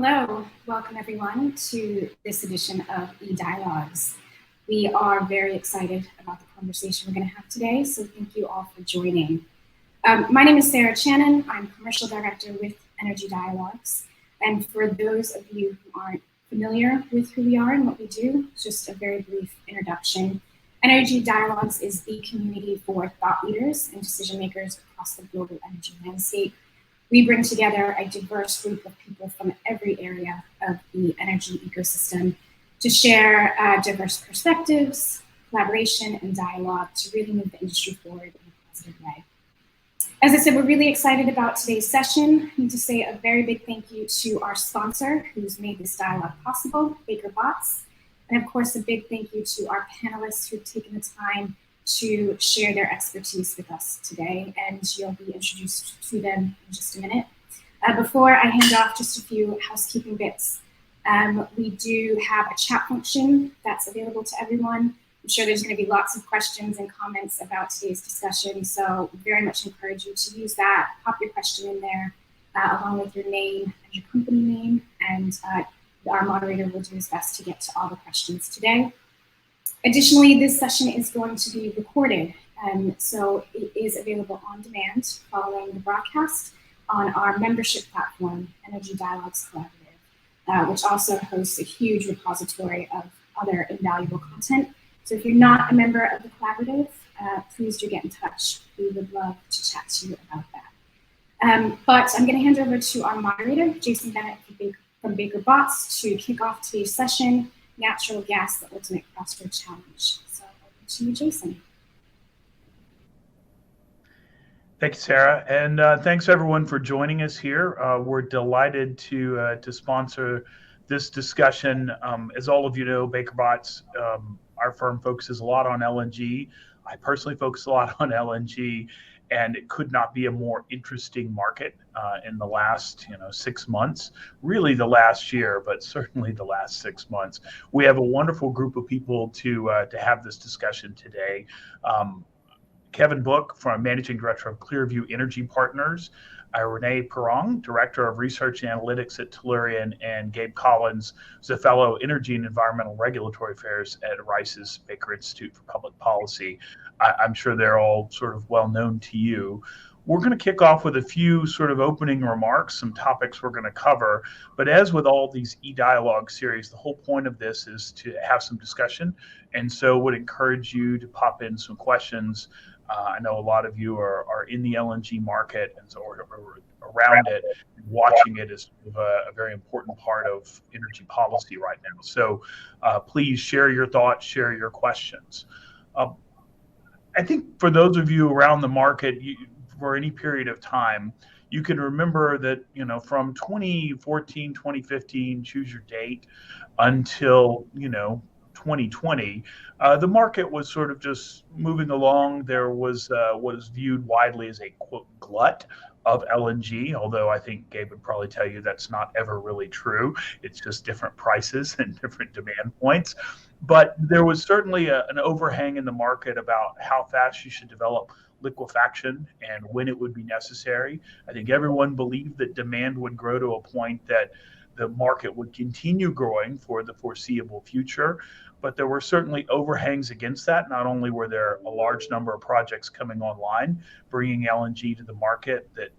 Hello, welcome everyone to this edition of eDialogues. We are very excited about the conversation we're going to have today, so thank you all for joining. My name is Sarah Channon. I'm Commercial Director with Energy Dialogues. And for those of you who aren't familiar with who we are and what we do, just a very brief introduction. Energy Dialogues is the community for thought leaders and decision makers across the global energy landscape. We bring together a diverse group of people from every area of the energy ecosystem to share diverse perspectives, collaboration, and dialogue to really move the industry forward in a positive way. As I said, we're really excited about today's session. I need to say a very big thank you to our sponsor who's made this dialogue possible, Baker Botts. And of course, a big thank you to our panelists who've taken the time to share their expertise with us today, and you'll be introduced to them in just a minute. Before I hand off, just a few housekeeping bits. We do have a chat function that's available to everyone. I'm sure there's going to be lots of questions and comments about today's discussion, so very much encourage you to use that. Pop your question in there, along with your name and your company name, and our moderator will do his best to get to all the questions today. Additionally, this session is going to be recorded, so it is available on demand following the broadcast on our membership platform, Energy Dialogues Collaborative, which also hosts a huge repository of other invaluable content. So if you're not a member of the collaborative, please do get in touch. We would love to chat to you about that. But I'm going to hand over to our moderator, Jason Bennett from Baker Botts, to kick off today's session, Natural Gas, the Ultimate Crossroad Challenge. So over to you, Jason. Thank you, Sarah, and thanks everyone for joining us here. We're delighted to sponsor this discussion. As all of you know, Baker Botts, our firm focuses a lot on LNG. I personally focus a lot on LNG, and it could not be a more interesting market in the last 6 months, really the last year, but certainly the last 6 months. We have a wonderful group of people to have this discussion today. Kevin Book, from Managing Director of Clearview Energy Partners, Renee Perrong, Director of Research and Analytics at Tellurian, and Gabe Collins, who's a Fellow Energy and Environmental Regulatory Affairs at Rice's Baker Institute for Public Policy. I'm sure they're all sort of well known to you. We're going to kick off with a few sort of opening remarks, some topics we're going to cover. But as with all these e-dialogue series, the whole point of this is to have some discussion. And so would encourage you to pop in some questions. I know a lot of you are in the LNG market, and so we're around it. Watching it is a very important part of energy policy right now. So please share your thoughts, share your questions. I think for those of you around the market, for any period of time, you can remember that, from 2014, 2015, choose your date, until, 2020, the market was sort of just moving along. There was what is viewed widely as a, quote, glut of LNG, although I think Gabe would probably tell you that's not ever really true. It's just different prices and different demand points. But there was certainly an overhang in the market about how fast you should develop liquefaction and when it would be necessary. I think everyone believed that demand would grow to a point that the market would continue growing for the foreseeable future. But there were certainly overhangs against that. Not only were there a large number of projects coming online, bringing LNG to the market that,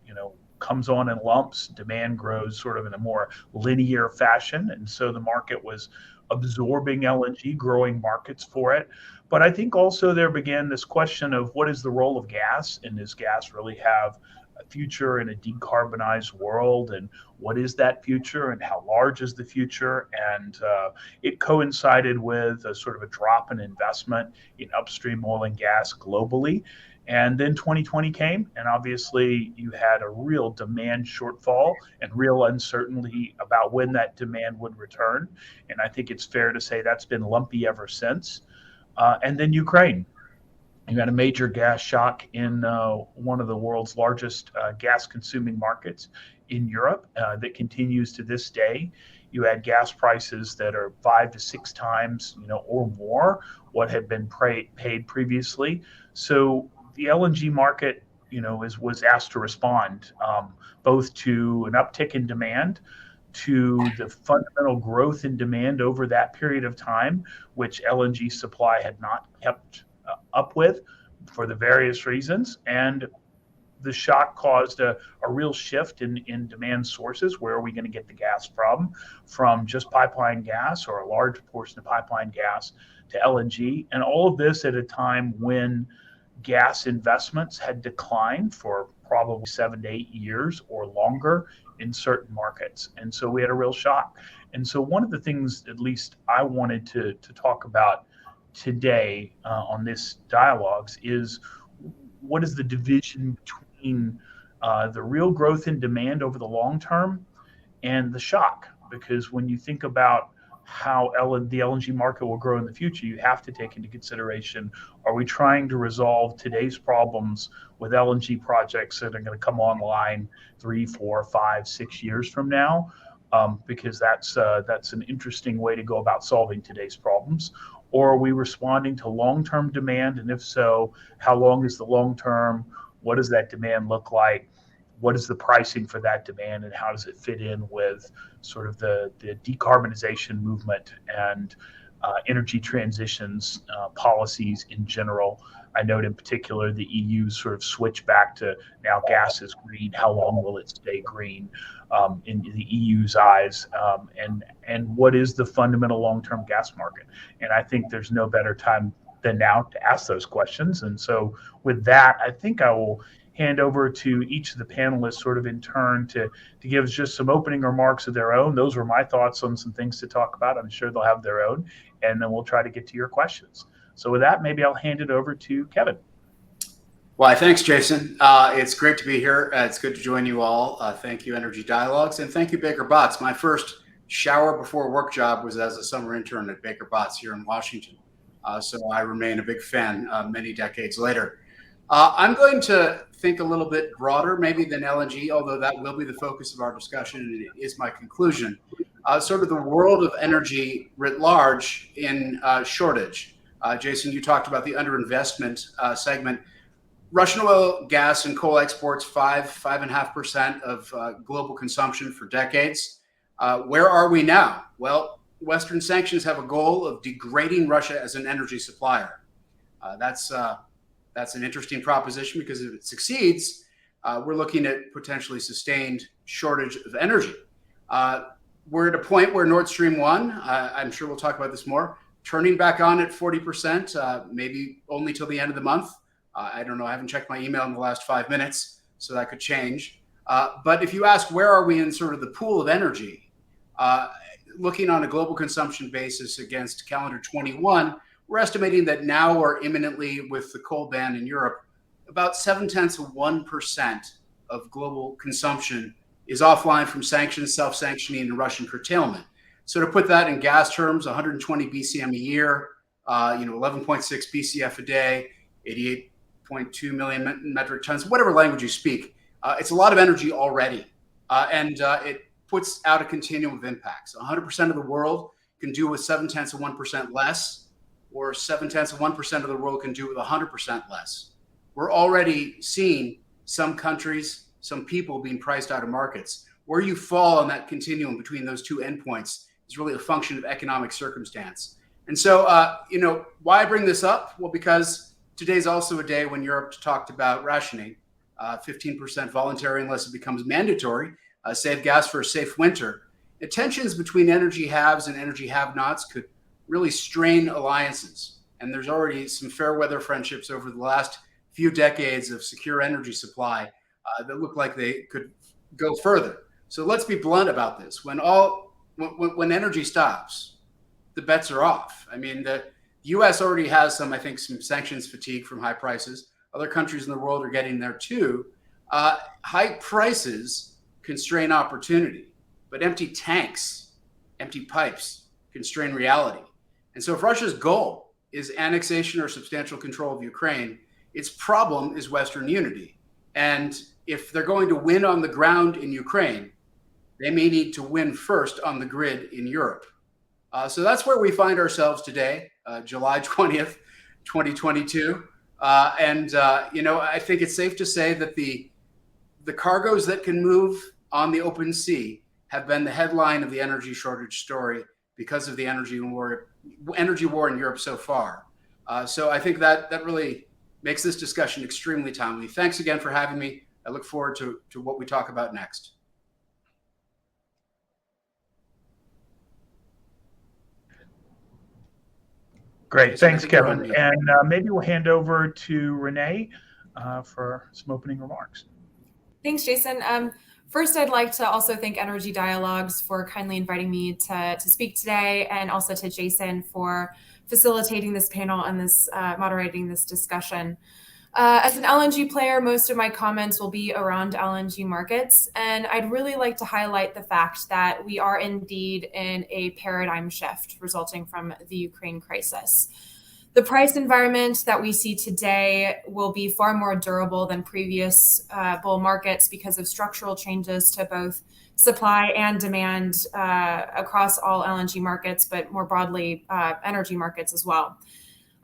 comes on in lumps, demand grows sort of in a more linear fashion. And so the market was absorbing LNG, growing markets for it. But I think also there began this question of what is the role of gas, and does gas really have a future in a decarbonized world, and what is that future, and how large is the future? And it coincided with a sort of a drop in investment in upstream oil and gas globally. And then 2020 came, and obviously you had a real demand shortfall and real uncertainty about when that demand would return. And I think it's fair to say that's been lumpy ever since. And then Ukraine. You had a major gas shock in one of the world's largest gas-consuming markets in Europe that continues to this day. You had gas prices that are 5 to 6 times, or more what had been paid previously. So the LNG market, was asked to respond both to an uptick in demand, to the fundamental growth in demand over that period of time, which LNG supply had not kept up with for the various reasons. And the shock caused a real shift in demand sources. Where are we going to get the gas from just pipeline gas, or a large portion of pipeline gas, to LNG? And all of this at a time when gas investments had declined for probably 7 to 8 years or longer in certain markets. And so we had a real shock. And so one of the things, at least I wanted to talk about today on this dialogues, is what is the division between the real growth in demand over the long term and the shock? Because when you think about how the LNG market will grow in the future, you have to take into consideration, are we trying to resolve today's problems with LNG projects that are going to come online 3, 4, 5, 6 years from now? Because that's an interesting way to go about solving today's problems. Or are we responding to long-term demand? And if so, how long is the long term? What does that demand look like? What is the pricing for that demand, and how does it fit in with sort of the decarbonization movement and energy transitions policies in general? I note in particular the EU's sort of switch back to now gas is green. How long will it stay green in the EU's eyes? And what is the fundamental long-term gas market? And I think there's no better time than now to ask those questions. And so with that, I think I will hand over to each of the panelists sort of in turn to give us just some opening remarks of their own. Those were my thoughts on some things to talk about. I'm sure they'll have their own, and then we'll try to get to your questions. So with that, maybe I'll hand it over to Kevin. Well, thanks, Jason. It's great to be here. It's good to join you all. Thank you, Energy Dialogues, and thank you, Baker Botts. My first shower before work job was as a summer intern at Baker Botts here in Washington. So I remain a big fan many decades later. I'm going to think a little bit broader maybe than LNG, although that will be the focus of our discussion, and it is my conclusion. Sort of the world of energy writ large in shortage. Jason, you talked about the underinvestment segment. Russian oil, gas, and coal exports 5.5% of global consumption for decades. Where are we now? Well, Western sanctions have a goal of degrading Russia as an energy supplier. That's an interesting proposition, because if it succeeds, we're looking at potentially sustained shortage of energy. We're at a point where Nord Stream 1, I'm sure we'll talk about this more, turning back on at 40%, maybe only till the end of the month. I don't know. I haven't checked my email in the last 5 minutes, so that could change. But if you ask where are we in sort of the pool of energy, looking on a global consumption basis against calendar 21, we're estimating that now or imminently, with the coal ban in Europe, about 0.7% of global consumption is offline from sanctions, self-sanctioning, and Russian curtailment. So to put that in gas terms, 120 BCM a year, 11.6 BCF a day, 88.2 million metric tons, whatever language you speak. It's a lot of energy already, and it puts out a continuum of impacts. 100% of the world can do with 0.7% less, or 0.7% of the world can do with 100% less. We're already seeing some countries, some people being priced out of markets. Where you fall on that continuum between those two endpoints is really a function of economic circumstance. And so, why I bring this up? Well, because today's also a day when Europe talked about rationing, 15% voluntary unless it becomes mandatory, save gas for a safe winter. The tensions between energy haves and energy have-nots could really strain alliances. And there's already some fair weather friendships over the last few decades of secure energy supply that look like they could go further. So let's be blunt about this. When energy stops, the bets are off. I mean, the U.S. already has some sanctions fatigue from high prices. Other countries in the world are getting there too. High prices constrain opportunity, but empty tanks, empty pipes constrain reality. And so if Russia's goal is annexation or substantial control of Ukraine, its problem is Western unity. And if they're going to win on the ground in Ukraine, they may need to win first on the grid in Europe. So that's where we find ourselves today, July 20th, 2022. I think it's safe to say that the cargoes that can move on the open sea have been the headline of the energy shortage story because of the energy war in Europe so far. So I think that really makes this discussion extremely timely. Thanks again for having me. I look forward to what we talk about next. Great. Jason, Thanks, Kevin. And maybe we'll hand over to Renee for some opening remarks. Thanks, Jason. First, I'd like to also thank Energy Dialogues for kindly inviting me to speak today, and also to Jason for facilitating this panel and moderating this discussion. As an LNG player, most of my comments will be around LNG markets, and I'd really like to highlight the fact that we are indeed in a paradigm shift resulting from the Ukraine crisis. The price environment that we see today will be far more durable than previous bull markets because of structural changes to both supply and demand across all LNG markets, but more broadly, energy markets as well.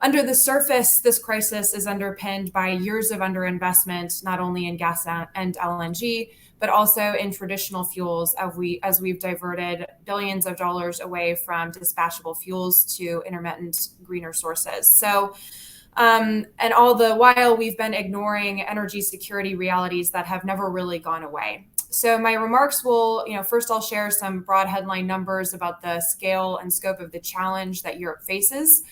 Under the surface, this crisis is underpinned by years of underinvestment, not only in gas and LNG, but also in traditional fuels as we've diverted billions of dollars away from dispatchable fuels to intermittent greener sources. So, and all the while we've been ignoring energy security realities that have never really gone away. So my remarks will, first I'll share some broad headline numbers about the scale and scope of the challenge that Europe faces.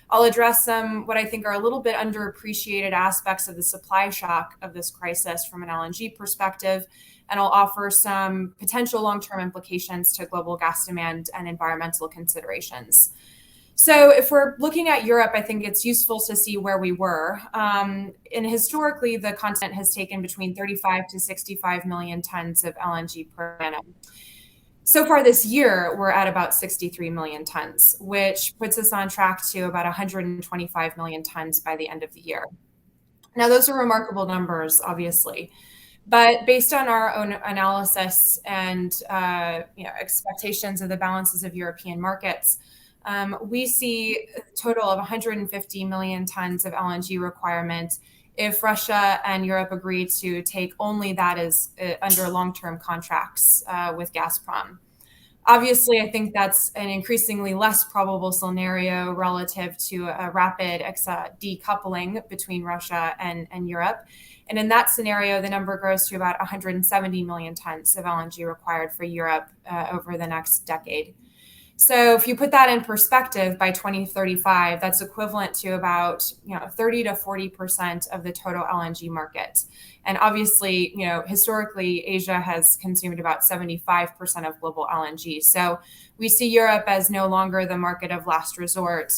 I'll address some what I think are a little bit underappreciated aspects of the supply shock of this crisis from an LNG perspective, and I'll offer some potential long-term implications to global gas demand and environmental considerations. So if we're looking at Europe, I think it's useful to see where we were. And historically, the continent has taken between 35 to 65 million tons of LNG per annum. So far this year, we're at about 63 million tons, which puts us on track to about 125 million tons by the end of the year. Now, those are remarkable numbers, obviously, but based on our own analysis and expectations of the balances of European markets, we see a total of 150 million tons of LNG requirement if Russia and Europe agree to take only that as under long-term contracts with Gazprom. Obviously, I think that's an increasingly less probable scenario relative to a rapid decoupling between Russia and Europe. And in that scenario, the number grows to about 170 million tons of LNG required for Europe over the next decade. So if you put that in perspective, by 2035, that's equivalent to about 30 to 40% of the total LNG market. And obviously, historically, Asia has consumed about 75% of global LNG. So we see Europe as no longer the market of last resort,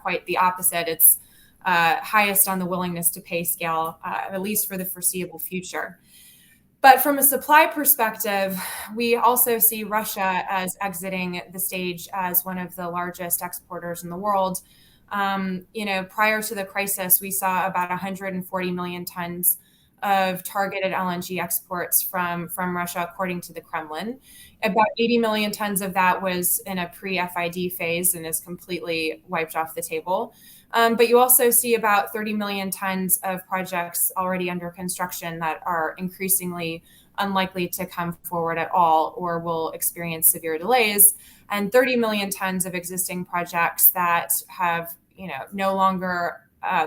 quite the opposite. It's highest on the willingness to pay scale, at least for the foreseeable future. But from a supply perspective, we also see Russia as exiting the stage as one of the largest exporters in the world. Prior to the crisis, we saw about 140 million tons of targeted LNG exports from Russia, according to the Kremlin. About 80 million tons of that was in a pre-FID phase and is completely wiped off the table. But you also see about 30 million tons of projects already under construction that are increasingly unlikely to come forward at all or will experience severe delays, and 30 million tons of existing projects that have no longer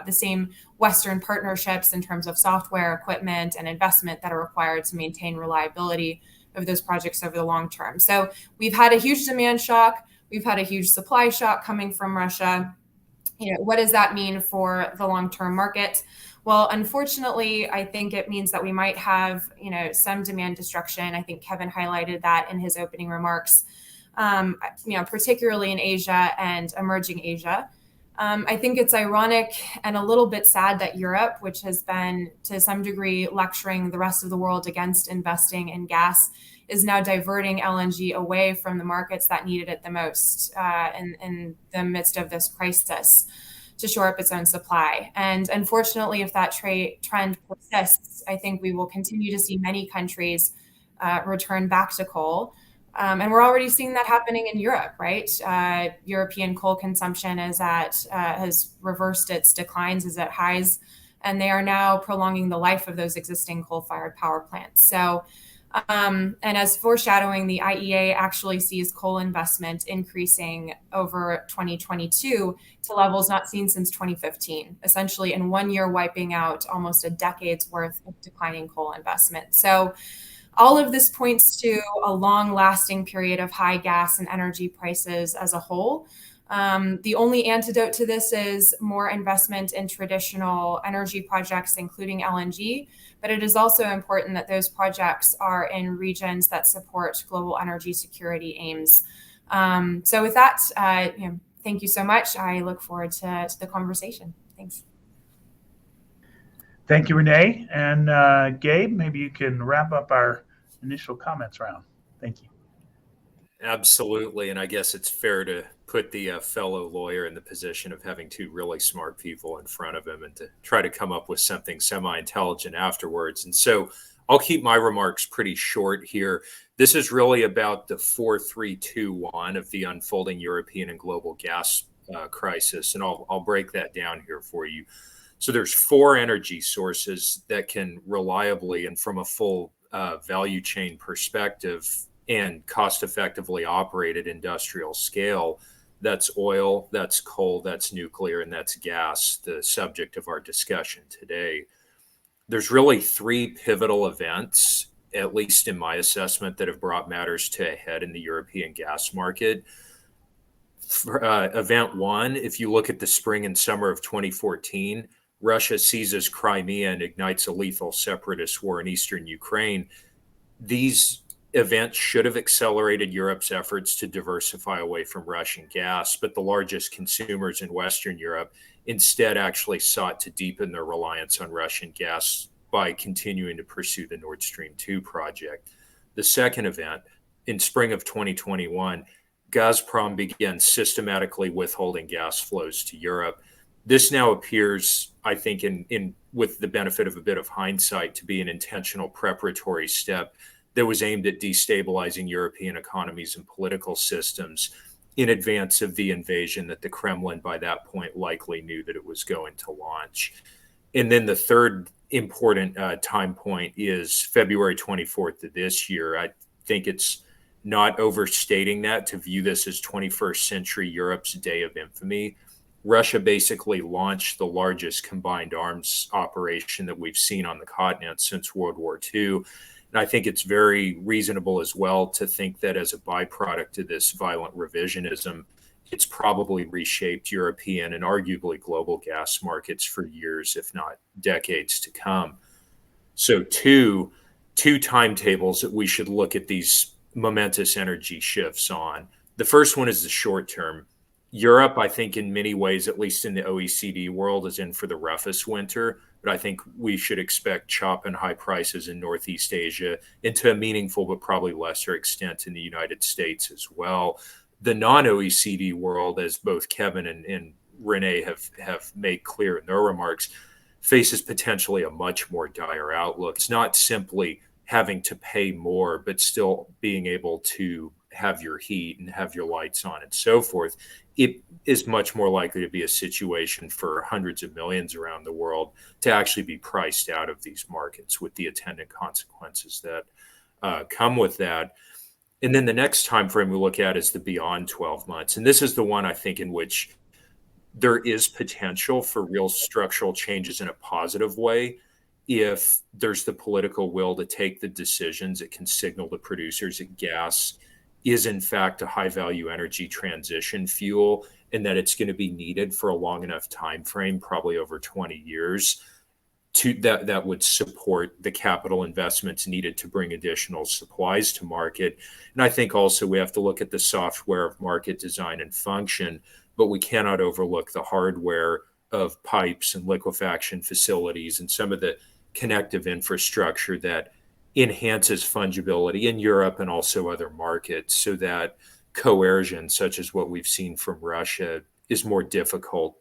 the same Western partnerships in terms of software, equipment, and investment that are required to maintain reliability of those projects over the long term. So we've had a huge demand shock. We've had a huge supply shock coming from Russia. What does that mean for the long-term market? Well, unfortunately, I think it means that we might have, some demand destruction. I think Kevin highlighted that in his opening remarks, particularly in Asia and emerging Asia. I think it's ironic and a little bit sad that Europe, which has been to some degree lecturing the rest of the world against investing in gas, is now diverting LNG away from the markets that needed it the most in the midst of this crisis to shore up its own supply. And unfortunately, if that trend persists, I think we will continue to see many countries return back to coal. And we're already seeing that happening in Europe, right? European coal consumption has reversed its declines, is at highs, and they are now prolonging the life of those existing coal-fired power plants. So And as foreshadowing, the IEA actually sees coal investment increasing over 2022 to levels not seen since 2015, essentially in 1 year wiping out almost a decade's worth of declining coal investment. So all of this points to a long-lasting period of high gas and energy prices as a whole. The only antidote to this is more investment in traditional energy projects, including LNG, but it is also important that those projects are in regions that support global energy security aims. So with that, thank you so much. I look forward to the conversation. Thanks. Thank you, Renee. And Gabe, maybe you can wrap up our initial comments round. Thank you. Absolutely. And I guess it's fair to put the fellow lawyer in the position of having two really smart people in front of him and to try to come up with something semi-intelligent afterwards. And so I'll keep my remarks pretty short here. This is really about the 4-3-2-1 of the unfolding European and global gas crisis. And I'll break that down here for you. So there's 4 energy sources that can reliably and from a full value chain perspective and cost effectively operate at industrial scale. That's oil, that's coal, that's nuclear, and that's gas, the subject of our discussion today. There's really 3 pivotal events, at least in my assessment, that have brought matters to a head in the European gas market. Event 1, if you look at the spring and summer of 2014, Russia seizes Crimea and ignites a lethal separatist war in eastern Ukraine. These events should have accelerated Europe's efforts to diversify away from Russian gas, but the largest consumers in Western Europe instead actually sought to deepen their reliance on Russian gas by continuing to pursue the Nord Stream 2 project. The second event, in spring of 2021, Gazprom began systematically withholding gas flows to Europe. This now appears, I think, in with the benefit of a bit of hindsight, to be an intentional preparatory step that was aimed at destabilizing European economies and political systems in advance of the invasion that the Kremlin by that point likely knew that it was going to launch. And then the third important time point is February 24th of this year. I think it's not overstating that to view this as 21st century Europe's day of infamy. Russia basically launched the largest combined arms operation that we've seen on the continent since World War II. And I think it's very reasonable as well to think that as a byproduct of this violent revisionism, it's probably reshaped European and arguably global gas markets for years, if not decades to come. So two timetables that we should look at these momentous energy shifts on. The first one is the short term. Europe, I think in many ways, at least in the OECD world, is in for the roughest winter. But I think we should expect chop and high prices in Northeast Asia, and to a meaningful but probably lesser extent in the United States as well. The non-OECD world, as both Kevin and Renee have made clear in their remarks, faces potentially a much more dire outlook. It's not simply having to pay more, but still being able to have your heat and have your lights on and so forth. It is much more likely to be a situation for hundreds of millions around the world to actually be priced out of these markets with the attendant consequences that come with that. And then the next time frame we look at is the beyond 12 months. And this is the one I think in which there is potential for real structural changes in a positive way if there's the political will to take the decisions that can signal to producers that gas is in fact a high value energy transition fuel, and that it's going to be needed for a long enough time frame, probably over 20 years, to that would support the capital investments needed to bring additional supplies to market. And I think also we have to look at the software of market design and function, but we cannot overlook the hardware of pipes and liquefaction facilities and some of the connective infrastructure that enhances fungibility in Europe and also other markets, so that coercion, such as what we've seen from Russia, is more difficult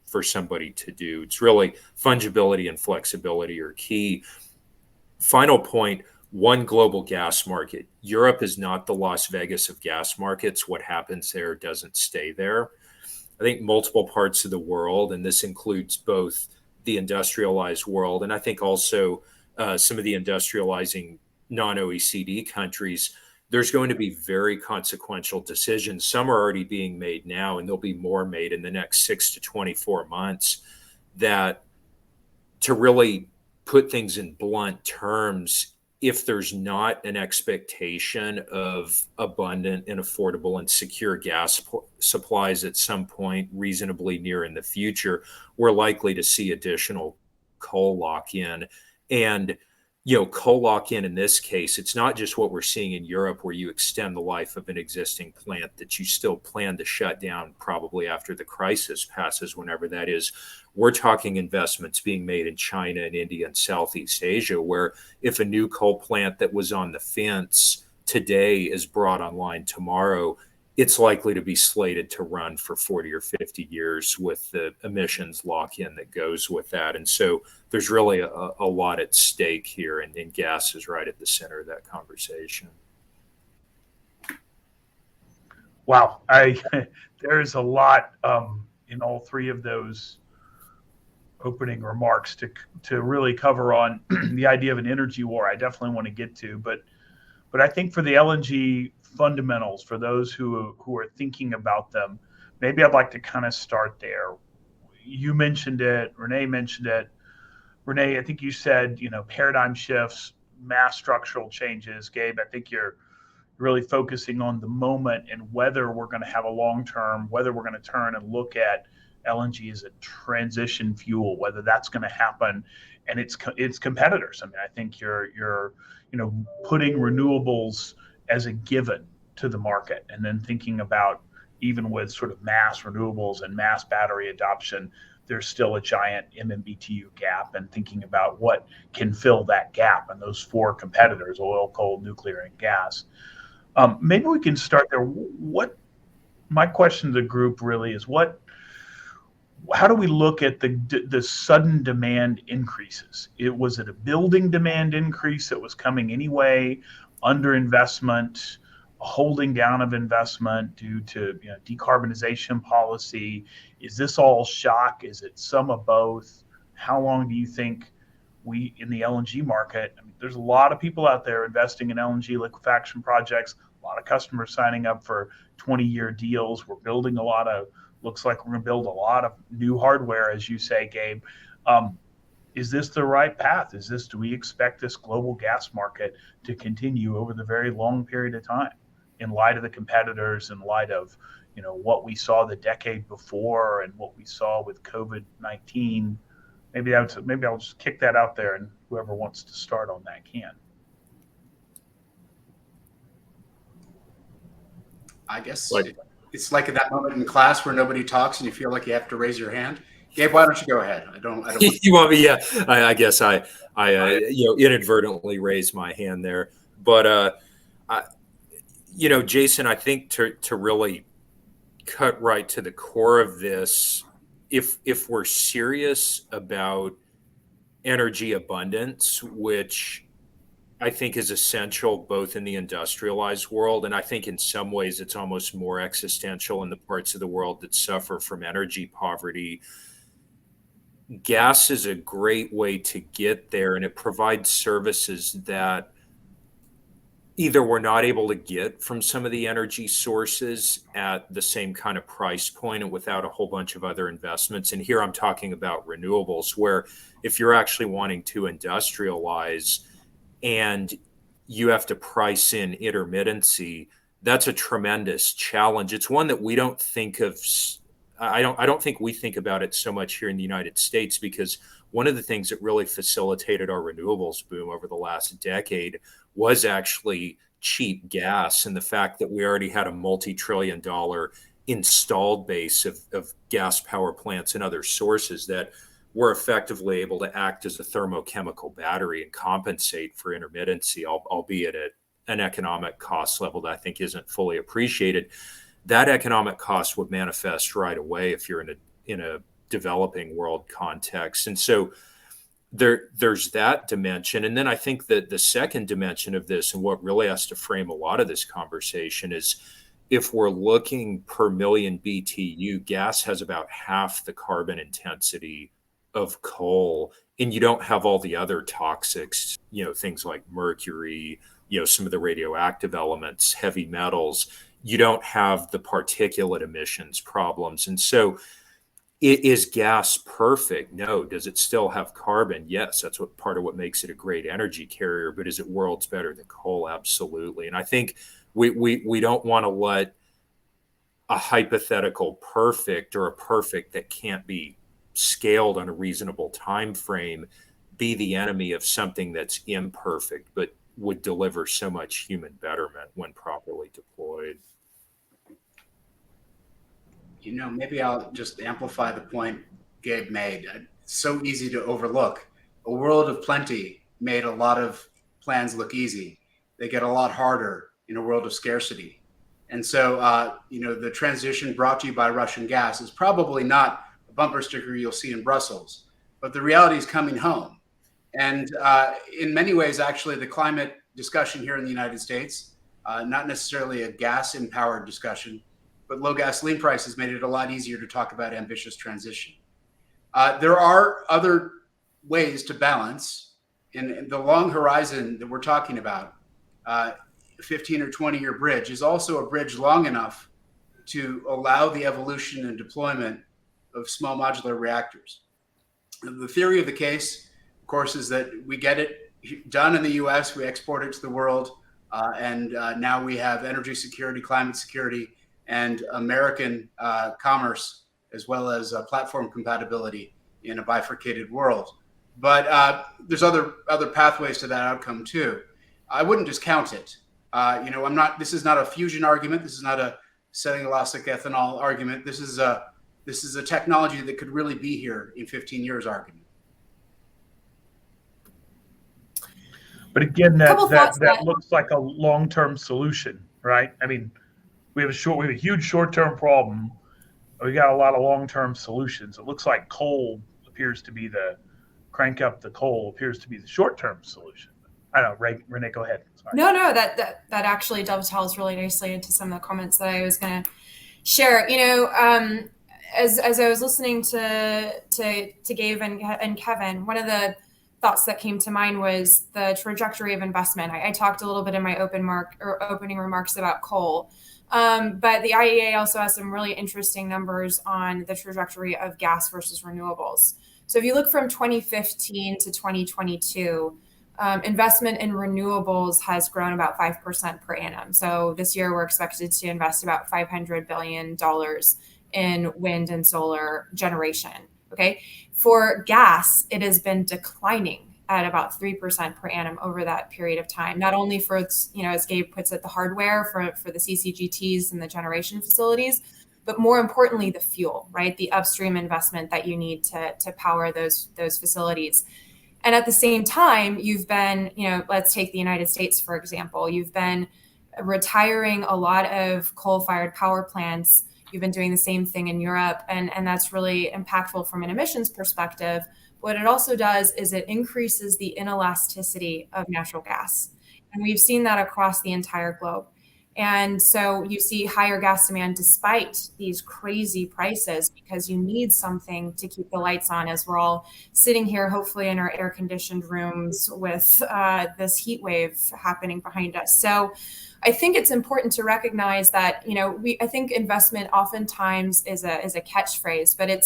for somebody to do. It's really fungibility and flexibility are key. Final point, one global gas market. Europe is not the Las Vegas of gas markets. What happens there doesn't stay there. I think multiple parts of the world, and this includes both the industrialized world and I think also some of the industrializing non-OECD countries, there's going to be very consequential decisions. Some are already being made now, and there'll be more made in the next 6 to 24 months, that to really put things in blunt terms, if there's not an expectation of abundant and affordable and secure gas supplies at some point reasonably near in the future, we're likely to see additional coal lock in. And coal lock in this case, it's not just what we're seeing in Europe, where you extend the life of an existing plant that you still plan to shut down probably after the crisis passes, whenever that is. We're talking investments being made in China and India and Southeast Asia, where if a new coal plant that was on the fence today is brought online tomorrow, it's likely to be slated to run for 40 or 50 years with the emissions lock-in that goes with that. And so there's really a lot at stake here, and gas is right at the center of that conversation. Wow. There's a lot in all three of those opening remarks to really cover on the idea of an energy war. I definitely want to get to, but I think for the LNG fundamentals, for those who are thinking about them, maybe I'd like to kind of start there. You mentioned it, Renee mentioned it. Renee, I think you said, paradigm shifts, mass structural changes. Gabe, I think you're really focusing on the moment and whether we're going to have a long-term, whether we're going to turn and look at LNG as a transition fuel, whether that's going to happen, and its competitors. I mean, I think you're putting renewables as a given to the market, and then thinking about, even with sort of mass renewables and mass battery adoption, there's still a giant MMBTU gap, and thinking about what can fill that gap, and those four competitors: oil, coal, nuclear, and gas. Maybe we can start there. My question to the group really is, how do we look at the sudden demand increases? Was it a building demand increase that was coming anyway, underinvestment, a holding down of investment due to decarbonization policy? Is this all shock? Is it some of both? How long do you think we, in the LNG market, there's a lot of people out there investing in LNG liquefaction projects, a lot of customers signing up for 20-year deals. We're building looks like we're going to build a lot of new hardware, as you say, Gabe. Is this the right path? Do we expect this global gas market to continue over the very long period of time, in light of the competitors, in light of what we saw the decade before and what we saw with COVID-19? Maybe I'll just kick that out there, and whoever wants to start on that can. I guess it's like at that moment in class where nobody talks and you feel like you have to raise your hand. Gabe, why don't you go ahead? I don't. You want me? Yeah, I guess I inadvertently raised my hand there, but Jason, I think to really cut right to the core of this, if we're serious about energy abundance, which I think is essential both in the industrialized world, and I think in some ways it's almost more existential in the parts of the world that suffer from energy poverty, gas is a great way to get there, and it provides services that either we're not able to get from some of the energy sources at the same kind of price point and without a whole bunch of other investments. And here I'm talking about renewables, where if you're actually wanting to industrialize and you have to price in intermittency, that's a tremendous challenge. It's one that we don't think of. I don't think we think about it so much here in the United States, because one of the things that really facilitated our renewables boom over the last decade was actually cheap gas, and the fact that we already had a multi-trillion-dollar installed base of gas power plants and other sources that were effectively able to act as a thermochemical battery and compensate for intermittency, albeit at an economic cost level that I think isn't fully appreciated. That economic cost would manifest right away if you're in a developing world context. And so there's that dimension. And then I think that the second dimension of this, and what really has to frame a lot of this conversation, is if we're looking per million BTU, gas has about half the carbon intensity of coal, and you don't have all the other toxics, things like mercury, some of the radioactive elements, heavy metals. You don't have the particulate emissions problems. And so, is gas perfect? No. Does it still have carbon? Yes. That's part of what makes it a great energy carrier. But is it worlds better than coal? Absolutely. And I think we don't want to let a hypothetical perfect or a perfect that can't be scaled on a reasonable time frame be the enemy of something that's imperfect but would deliver so much human betterment when properly deployed. Maybe I'll just amplify the point Gabe made. It's so easy to overlook. A world of plenty made a lot of plans look easy. They get a lot harder in a world of scarcity. And so, the transition brought to you by Russian gas is probably not a bumper sticker you'll see in Brussels, but the reality is coming home. And in many ways, actually, the climate discussion here in the United States, not necessarily a gas-empowered discussion, but low gasoline prices made it a lot easier to talk about ambitious transition. There are other ways to balance. In the long horizon that we're talking about, 15 or 20-year bridge is also a bridge long enough to allow the evolution and deployment of small modular reactors. The theory of the case, of course, is that we get it done in the US, we export it to the world, and now we have energy security, climate security, and American commerce, as well as platform compatibility in a bifurcated world. But there's other pathways to that outcome too. I wouldn't discount it. This is not a fusion argument. This is not a cellulosic ethanol argument. This is a technology that could really be here in 15 years argument. But again, that looks like a long-term solution, right? I mean, we have a huge short-term problem. We got a lot of long-term solutions. It looks like crank up the coal appears to be the short-term solution. I don't know, Renee, go ahead. Sorry. No, that actually dovetails really nicely into some of the comments that I was going to share. As I was listening to Gabe and Kevin, one of the thoughts that came to mind was the trajectory of investment. I talked a little bit in my opening remarks about coal, but the IEA also has some really interesting numbers on the trajectory of gas versus renewables. So if you look from 2015 to 2022, investment in renewables has grown about 5% per annum. So this year we're expected to invest about $500 billion in wind and solar generation. Okay. For gas, it has been declining at about 3% per annum over that period of time, not only for its, as Gabe puts it, the hardware for the CCGTs and the generation facilities, but more importantly, the fuel, right? The upstream investment that you need to power those facilities. And at the same time, you've been, let's take the United States, for example, you've been retiring a lot of coal-fired power plants. You've been doing the same thing in Europe, and that's really impactful from an emissions perspective. What it also does is it increases the inelasticity of natural gas. And we've seen that across the entire globe. And so you see higher gas demand despite these crazy prices because you need something to keep the lights on as we're all sitting here, hopefully in our air-conditioned rooms with this heat wave happening behind us. So I think it's important to recognize that, I think investment oftentimes is a catchphrase, but it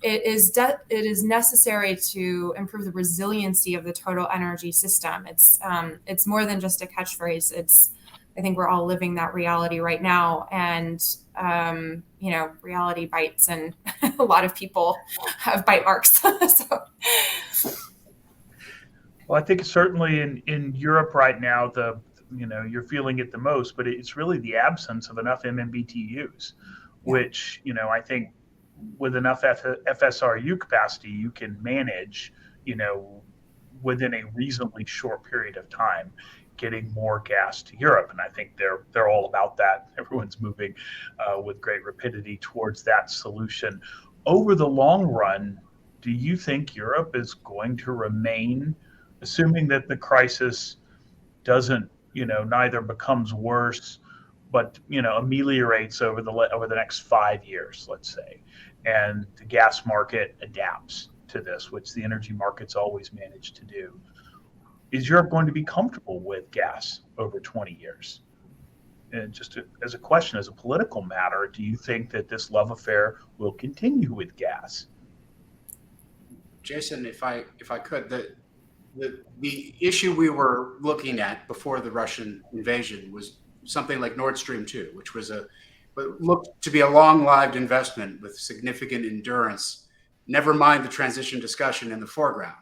is necessary to improve the resiliency of the total energy system. It's more than just a catchphrase. I think we're all living that reality right now, and reality bites, and a lot of people have bite marks. So. Well, I think certainly in Europe right now, you're feeling it the most, but it's really the absence of enough MMBTUs, which I think with enough FSRU capacity, you can manage, within a reasonably short period of time, getting more gas to Europe. And I think they're all about that. Everyone's moving with great rapidity towards that solution. Over the long run, do you think Europe is going to remain, assuming that the crisis doesn't, neither becomes worse, but, ameliorates over the next 5 years, let's say, and the gas market adapts? to this, which the energy markets always manage to do. Is Europe going to be comfortable with gas over 20 years? And just as a question, as a political matter, do you think that this love affair will continue with gas? Jason, if I could, the issue we were looking at before the Russian invasion was something like Nord Stream 2, which was but looked to be a long-lived investment with significant endurance. Never mind the transition discussion in the foreground.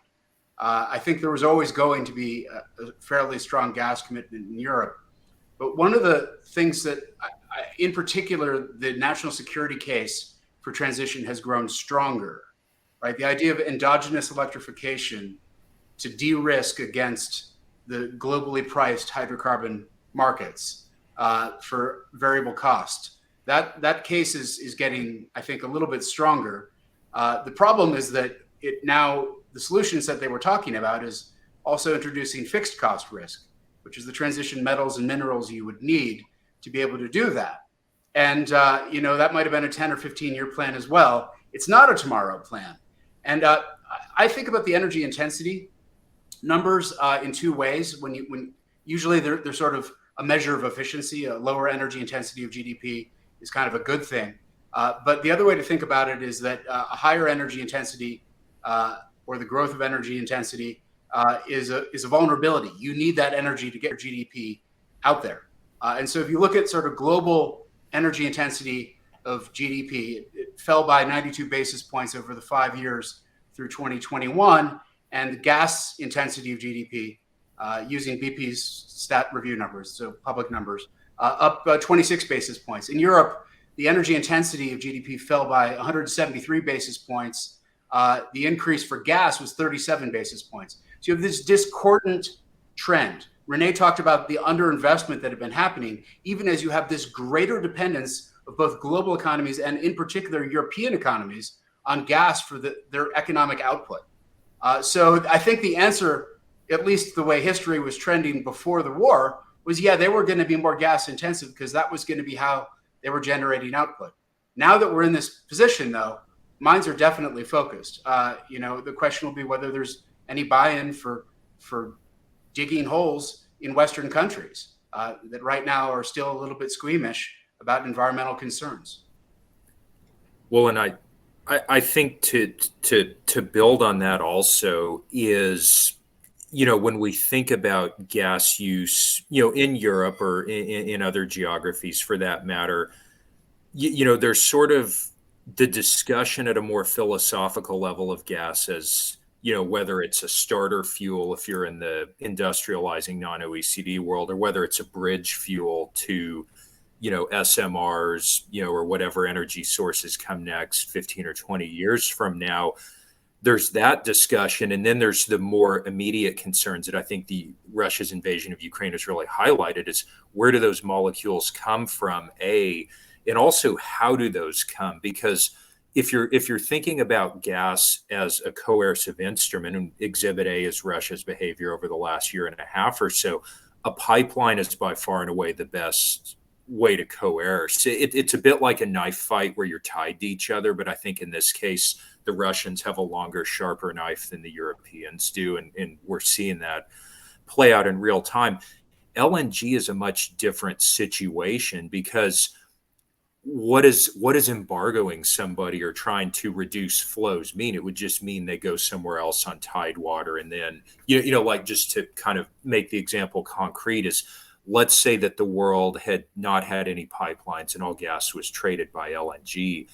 I think there was always going to be a fairly strong gas commitment in Europe. But one of the things that, in particular, the national security case for transition has grown stronger, right? The idea of endogenous electrification to de-risk against the globally priced hydrocarbon markets for variable cost. That case is getting, I think, a little bit stronger. The problem is that the solutions that they were talking about is also introducing fixed cost risk, which is the transition metals and minerals you would need to be able to do that. And, that might have been a 10 or 15-year plan as well. It's not a tomorrow plan. And I think about the energy intensity numbers in two ways. When usually they're sort of a measure of efficiency. A lower energy intensity of GDP is kind of a good thing. But the other way to think about it is that a higher energy intensity or the growth of energy intensity is a vulnerability. You need that energy to get your GDP out there. And so if you look at sort of global energy intensity of GDP, it fell by 92 basis points over the 5 years through 2021. And the gas intensity of GDP, using BP's stat review numbers, so public numbers, up 26 basis points. In Europe, the energy intensity of GDP fell by 173 basis points. The increase for gas was 37 basis points. So you have this discordant trend. Renee talked about the underinvestment that had been happening, even as you have this greater dependence of both global economies and in particular European economies on gas for their economic output. So I think the answer, at least the way history was trending before the war, was they were going to be more gas intensive because that was going to be how they were generating output. Now that we're in this position, though, minds are definitely focused. The question will be whether there's any buy-in for digging holes in Western countries that right now are still a little bit squeamish about environmental concerns. Well, and I think to build on that also is, when we think about gas use, in Europe or in other geographies for that matter, there's sort of the discussion at a more philosophical level of gas as, whether it's a starter fuel if you're in the industrializing non-OECD world, or whether it's a bridge fuel to, SMRs, or whatever energy sources come next 15 or 20 years from now. There's that discussion. And then there's the more immediate concerns that I think the Russia's invasion of Ukraine has really highlighted is where do those molecules come from, and also how do those come? Because if you're thinking about gas as a coercive instrument, and Exhibit A is Russia's behavior over the last year and a half or so, a pipeline is by far and away the best way to coerce. It's a bit like a knife fight where you're tied to each other, but I think in this case, the Russians have a longer, sharper knife than the Europeans do, and we're seeing that play out in real time. LNG is a much different situation because what is embargoing somebody or trying to reduce flows mean? It would just mean they go somewhere else on tidewater. And then, like just to kind of make the example concrete is, let's say that the world had not had any pipelines and all gas was traded by LNG.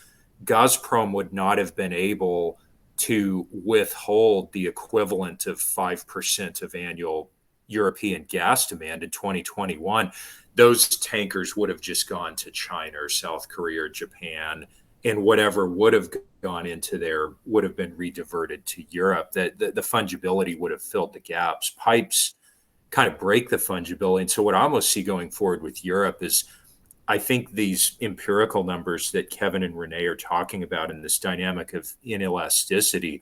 Gazprom would not have been able to withhold the equivalent of 5% of annual European gas demand in 2021. Those tankers would have just gone to China or South Korea or Japan, and whatever would have gone into there would have been rediverted to Europe. The fungibility would have filled the gaps. Pipes kind of break the fungibility. And so what I almost see going forward with Europe is, I think these empirical numbers that Kevin and Renee are talking about in this dynamic of inelasticity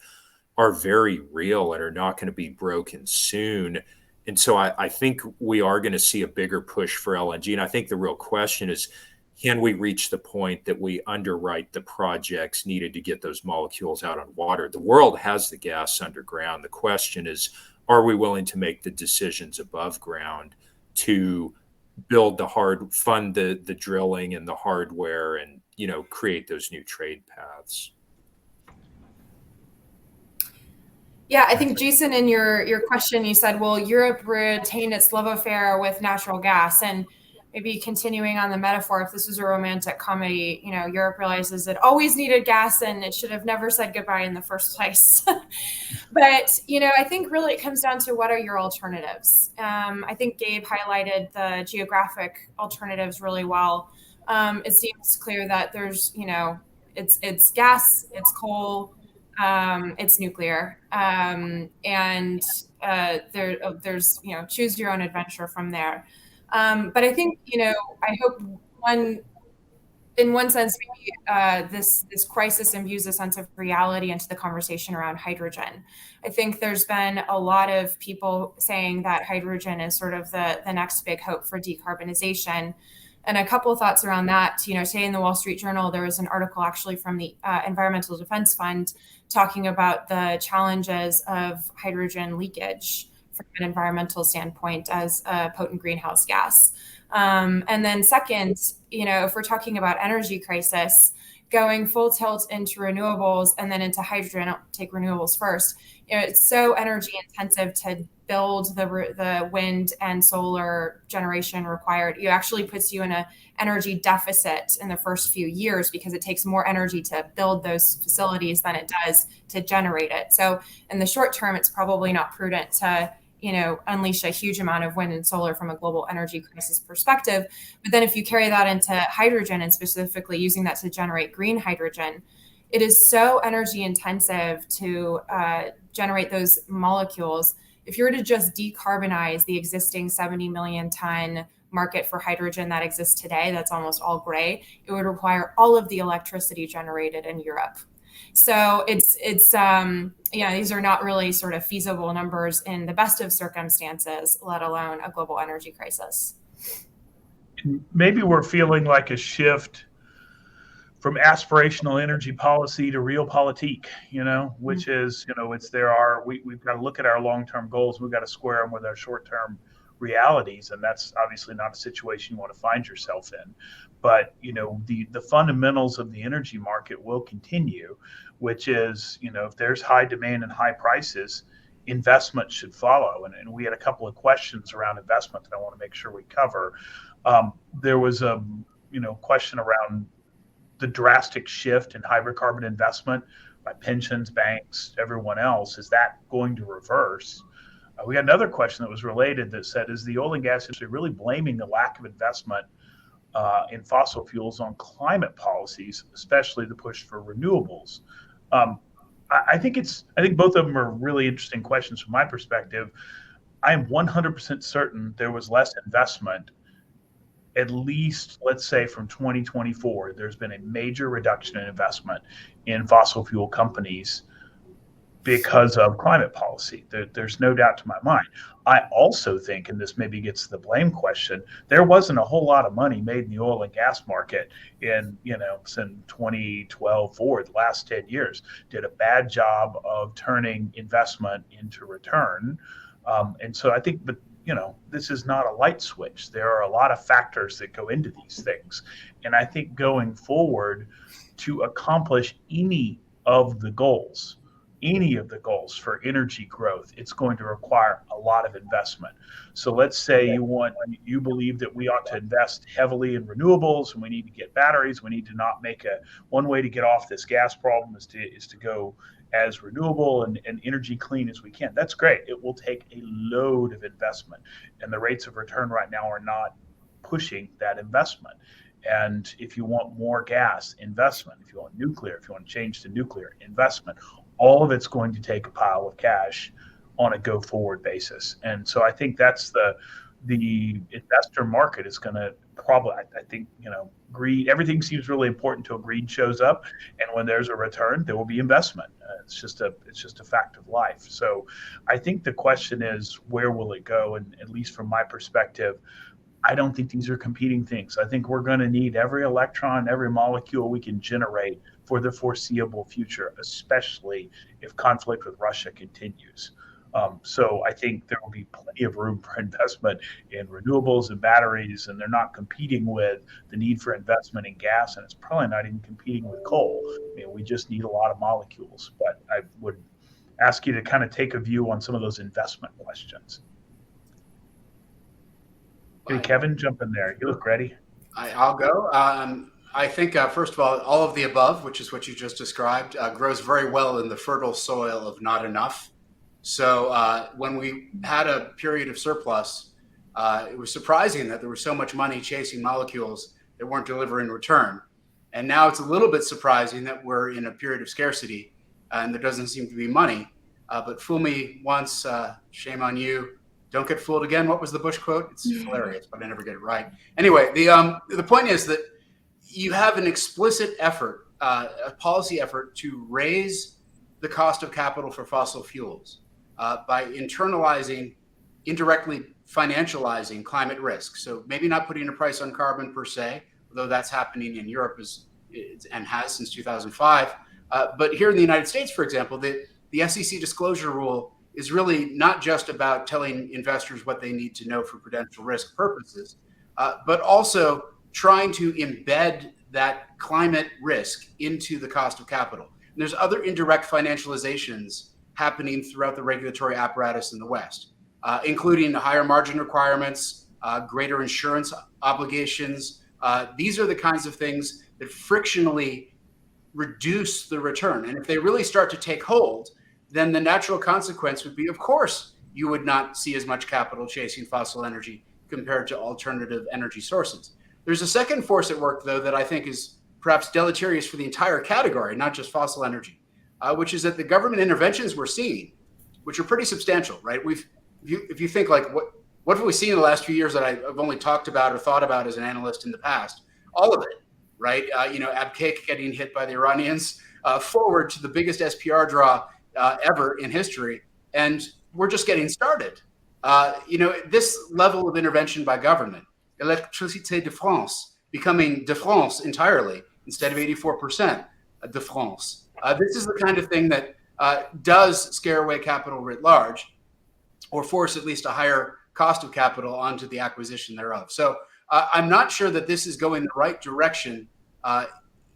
are very real and are not going to be broken soon. And so I think we are going to see a bigger push for LNG. And I think the real question is, can we reach the point that we underwrite the projects needed to get those molecules out on water? The world has the gas underground. The question is, are we willing to make the decisions above ground to build fund the drilling and the hardware and, create those new trade paths? Yeah, I think, Jason, in your question, you said, well, Europe retained its love affair with natural gas. And maybe continuing on the metaphor, if this was a romantic comedy, Europe realizes it always needed gas and it should have never said goodbye in the first place. But, I think really it comes down to what are your alternatives? I think Gabe highlighted the geographic alternatives really well. It seems clear that there's, it's gas, it's coal, it's nuclear, and there's choose your own adventure from there. But I think I hope in one sense maybe this crisis imbues a sense of reality into the conversation around hydrogen. I think there's been a lot of people saying that hydrogen is sort of the next big hope for decarbonization. And a couple of thoughts around that. Today in the Wall Street Journal, there was an article actually from the Environmental Defense Fund talking about the challenges of hydrogen leakage from an environmental standpoint as a potent greenhouse gas. And then second, if we're talking about energy crisis, going full tilt into renewables and then into hydrogen, I'll take renewables first. It's so energy intensive to build the wind and solar generation required. It actually puts you in an energy deficit in the first few years because it takes more energy to build those facilities than it does to generate it. So in the short term, it's probably not prudent to unleash a huge amount of wind and solar from a global energy crisis perspective. But then if you carry that into hydrogen and specifically using that to generate green hydrogen, it is so energy intensive to generate those molecules. If you were to just decarbonize the existing 70 million ton market for hydrogen that exists today, that's almost all gray, it would require all of the electricity generated in Europe. So it's these are not really sort of feasible numbers in the best of circumstances, let alone a global energy crisis. Maybe we're feeling like a shift from aspirational energy policy to realpolitik, which is, we've got to look at our long-term goals. We've got to square them with our short-term realities. And that's obviously not a situation you want to find yourself in. But, the fundamentals of the energy market will continue, which is, if there's high demand and high prices, investment should follow. And we had a couple of questions around investment that I want to make sure we cover. There was a, question around the drastic shift in hydrocarbon investment by pensions, banks, everyone else. Is that going to reverse? We had another question that was related that said, is the oil and gas industry really blaming the lack of investment in fossil fuels on climate policies, especially the push for renewables? I think both of them are really interesting questions from my perspective. I am 100% certain there was less investment, at least, let's say, from 2024. There's been a major reduction in investment in fossil fuel companies because of climate policy. There's no doubt to my mind. I also think, and this maybe gets to the blame question, there wasn't a whole lot of money made in the oil and gas market since 2012 forward, the last 10 years. Did a bad job of turning investment into return. And so I think, this is not a light switch. There are a lot of factors that go into these things. And I think going forward, to accomplish any of the goals for energy growth, it's going to require a lot of investment. So let's say you believe that we ought to invest heavily in renewables and we need to get batteries. We need to not make one way to get off this gas problem is to go as renewable and energy clean as we can. That's great. It will take a load of investment, and the rates of return right now are not pushing that investment. And if you want more gas, investment. If you want nuclear, if you want to change to nuclear, investment. All of it's going to take a pile of cash on a go forward basis. And so I think that's the investor market is going to probably, I think, greed, everything seems really important until greed shows up. And when there's a return, there will be investment. It's just a fact of life. So I think the question is, where will it go? And at least from my perspective, I don't think these are competing things. I think we're going to need every electron, every molecule we can generate for the foreseeable future, especially if conflict with Russia continues. So I think there will be plenty of room for investment in renewables and batteries, and they're not competing with the need for investment in gas, and it's probably not even competing with coal. I mean, we just need a lot of molecules. But I would ask you to kind of take a view on some of those investment questions. Hey, Kevin, jump in there. You look ready. I'll go. I think, first of all of the above, which is what you just described, grows very well in the fertile soil of not enough. So when we had a period of surplus, it was surprising that there was so much money chasing molecules that weren't delivering return. And now it's a little bit surprising that we're in a period of scarcity and there doesn't seem to be money. But fool me once, shame on you. Don't get fooled again. What was the Bush quote? It's hilarious, but I never get it right. Anyway, the point is that you have an explicit effort, a policy effort to raise the cost of capital for fossil fuels by internalizing, indirectly financializing climate risk. So maybe not putting a price on carbon per se, although that's happening in Europe and has since 2005. But here in the United States, for example, the SEC disclosure rule is really not just about telling investors what they need to know for prudential risk purposes, but also trying to embed that climate risk into the cost of capital. And there's other indirect financializations happening throughout the regulatory apparatus in the West, including higher margin requirements, greater insurance obligations. These are the kinds of things that frictionally reduce the return. And if they really start to take hold, then the natural consequence would be, of course, you would not see as much capital chasing fossil energy compared to alternative energy sources. There's a second force at work, though, that I think is perhaps deleterious for the entire category, not just fossil energy, which is that the government interventions we're seeing, which are pretty substantial, right? If you think like, what have we seen in the last few years that I've only talked about or thought about as an analyst in the past? All of it, right? Abqaiq getting hit by the Iranians, forward to the biggest SPR draw ever in history, and we're just getting started. This level of intervention by government, Électricité de France, becoming de France entirely instead of 84% de France. This is the kind of thing that does scare away capital writ large, or force at least a higher cost of capital onto the acquisition thereof. So I'm not sure that this is going the right direction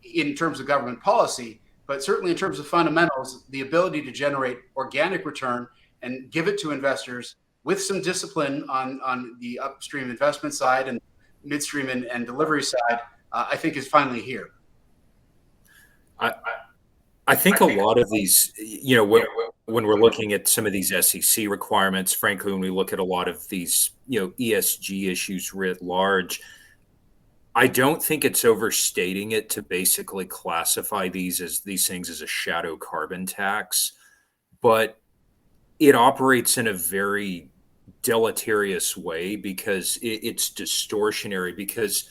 in terms of government policy, but certainly in terms of fundamentals, the ability to generate organic return and give it to investors with some discipline on the upstream investment side and midstream and delivery side, I think is finally here. I think a lot of these, when we're looking at some of these SEC requirements, frankly, when we look at a lot of these, ESG issues writ large, I don't think it's overstating it to basically classify these things as a shadow carbon tax, but it operates in a very deleterious way because it's distortionary, because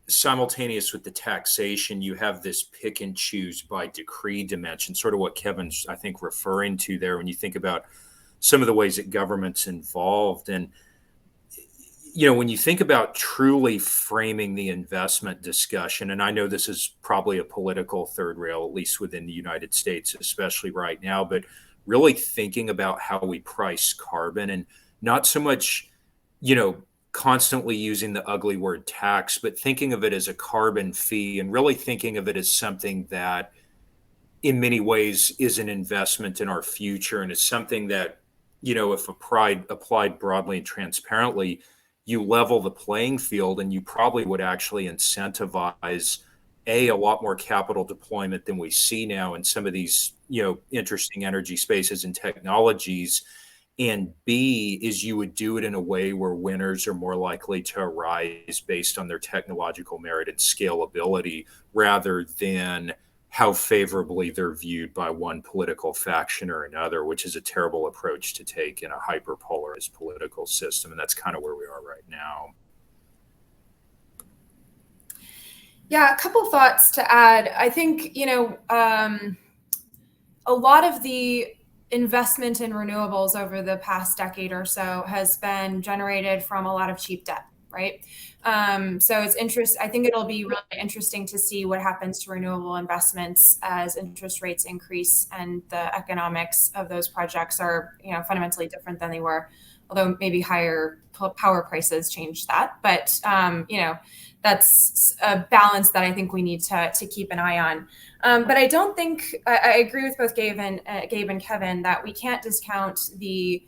simultaneous with the taxation, you have this pick and choose by decree dimension, sort of what Kevin's, I think, referring to there when you think about some of the ways that government's involved. And when you think about truly framing the investment discussion, and I know this is probably a political third rail, at least within the United States, especially right now, but really thinking about how we price carbon and not so much, constantly using the ugly word tax, but thinking of it as a carbon fee and really thinking of it as something that in many ways is an investment in our future. And it's something that, if applied broadly and transparently, you level the playing field and you probably would actually incentivize a lot more capital deployment than we see now in some of these, interesting energy spaces and technologies. And B, is you would do it in a way where winners are more likely to arise based on their technological merit and scalability rather than how favorably they're viewed by one political faction or another, which is a terrible approach to take in a hyperpolarized political system. And that's kind of where we are right now. Yeah, a couple thoughts to add. I think, a lot of the investment in renewables over the past decade or so has been generated from a lot of cheap debt, right? So I think it'll be really interesting to see what happens to renewable investments as interest rates increase and the economics of those projects are, fundamentally different than they were, although maybe higher power prices change that. But, that's a balance that I think we need to keep an eye on. But I don't think I agree with both Gabe and Kevin that we can't discount the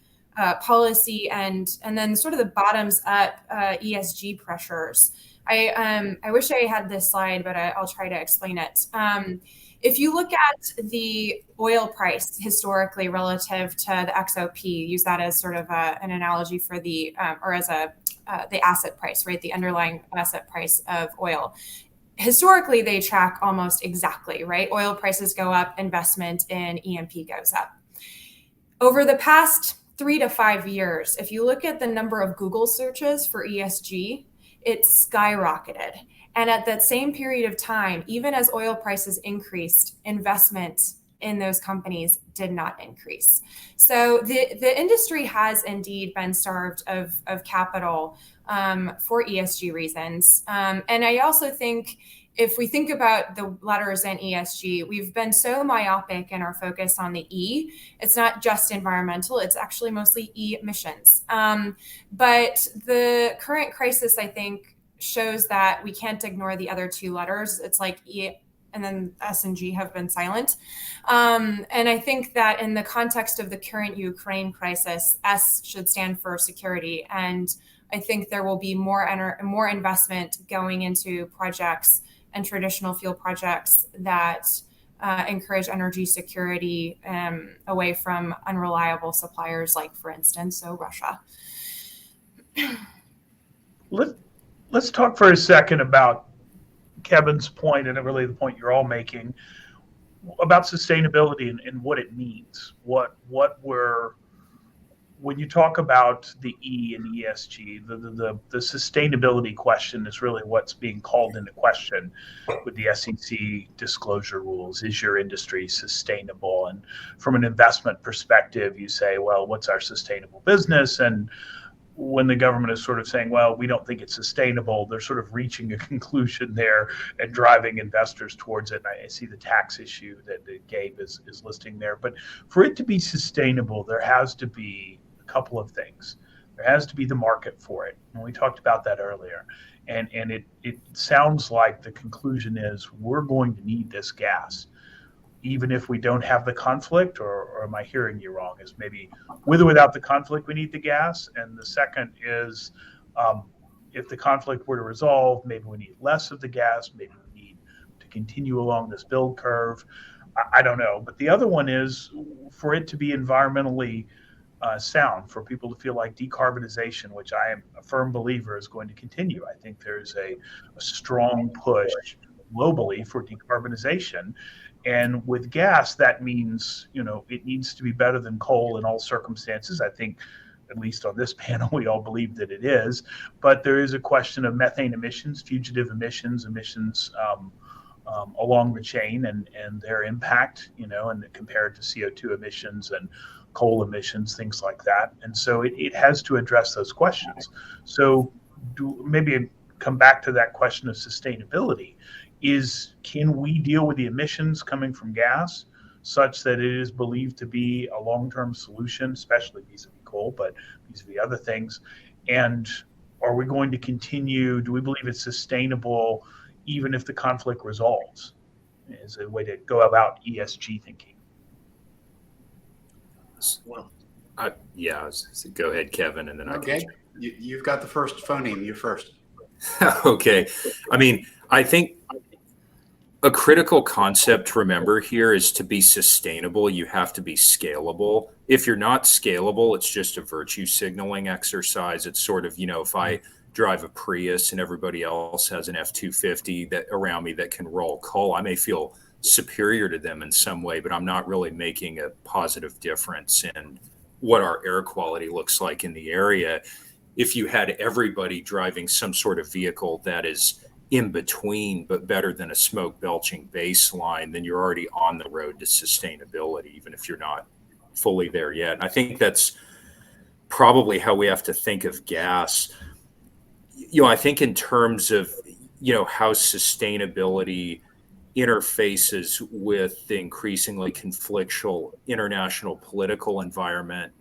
policy and then sort of the bottoms up ESG pressures. I wish I had this slide, but I'll try to explain it. If you look at the oil price historically relative to the XOP, use that as sort of an analogy for the asset price, right? The underlying asset price of oil. Historically, they track almost exactly, right? Oil prices go up, investment in E&P goes up. Over the past 3 to 5 years, if you look at the number of Google searches for ESG, it's skyrocketed. And at that same period of time, even as oil prices increased, investment in those companies did not increase. So the industry has indeed been starved of capital for ESG reasons. And I also think if we think about the letters in ESG, we've been so myopic in our focus on the E. It's not just environmental, it's actually mostly E emissions. But the current crisis, I think, shows that we can't ignore the other two letters. It's like E and then S and G have been silent. And I think that in the context of the current Ukraine crisis, S should stand for security. And I think there will be more investment going into projects and traditional fuel projects that encourage energy security away from unreliable suppliers, like, for instance, Russia. Let's talk for a second about Kevin's point, and really the point you're all making, about sustainability and what it means. When you talk about the E and ESG, the sustainability question is really what's being called into question with the SEC disclosure rules. Is your industry sustainable? And from an investment perspective, you say, well, what's our sustainable business? And when the government is sort of saying, well, we don't think it's sustainable, they're sort of reaching a conclusion there and driving investors towards it. And I see the tax issue that Gabe is listing there. But for it to be sustainable, there has to be a couple of things. There has to be the market for it. And we talked about that earlier. And it sounds like the conclusion is we're going to need this gas, even if we don't have the conflict, or am I hearing you wrong? Is maybe with or without the conflict, we need the gas? And the second is if the conflict were to resolve, maybe we need less of the gas, maybe we need to continue along this build curve. I don't know. But the other one is for it to be environmentally sound, for people to feel like decarbonization, which I am a firm believer is going to continue. I think there's a strong push globally for decarbonization. And with gas, that means, it needs to be better than coal in all circumstances. I think, at least on this panel, we all believe that it is. But there is a question of methane emissions, fugitive emissions along the chain and their impact, and compared to CO2 emissions and coal emissions, things like that. And so it has to address those questions. So maybe come back to that question of sustainability. Can we deal with the emissions coming from gas such that it is believed to be a long-term solution, especially vis-a-vis coal, but vis-a-vis other things? And are we going to continue? Do we believe it's sustainable even if the conflict resolves? Is a way to go about ESG thinking. Well, go ahead, Kevin, and then okay. You've got the first phoneme. You first. Okay. I think a critical concept to remember here is to be sustainable, you have to be scalable. If you're not scalable, it's just a virtue signaling exercise. It's sort of, if I drive a Prius and everybody else has an F-250 that around me that can roll coal, I may feel superior to them in some way, but I'm not really making a positive difference in what our air quality looks like in the area. If you had everybody driving some sort of vehicle that is in between, but better than a smoke belching baseline, then you're already on the road to sustainability, even if you're not fully there yet. And I think that's probably how we have to think of gas. I think in terms of, how sustainability interfaces with the increasingly conflictual international political environment,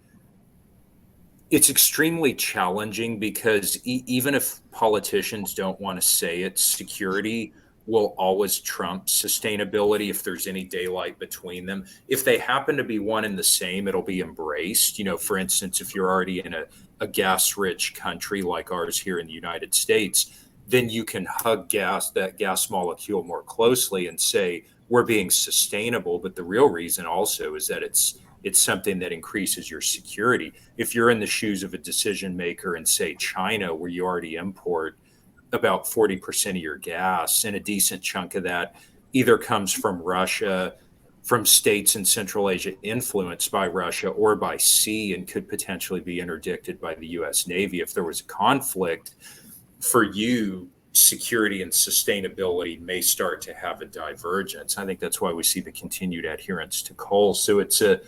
it's extremely challenging because even if politicians don't want to say it, security will always trump sustainability if there's any daylight between them. If they happen to be one and the same, it'll be embraced. For instance, if you're already in a gas-rich country like ours here in the United States, then you can hug that gas molecule more closely and say, we're being sustainable. But the real reason also is that it's something that increases your security. If you're in the shoes of a decision maker in, say, China, where you already import about 40% of your gas, and a decent chunk of that either comes from Russia, from states in Central Asia influenced by Russia, or by sea and could potentially be interdicted by the US Navy if there was a conflict, for you, security and sustainability may start to have a divergence. I think that's why we see the continued adherence to coal. So it's going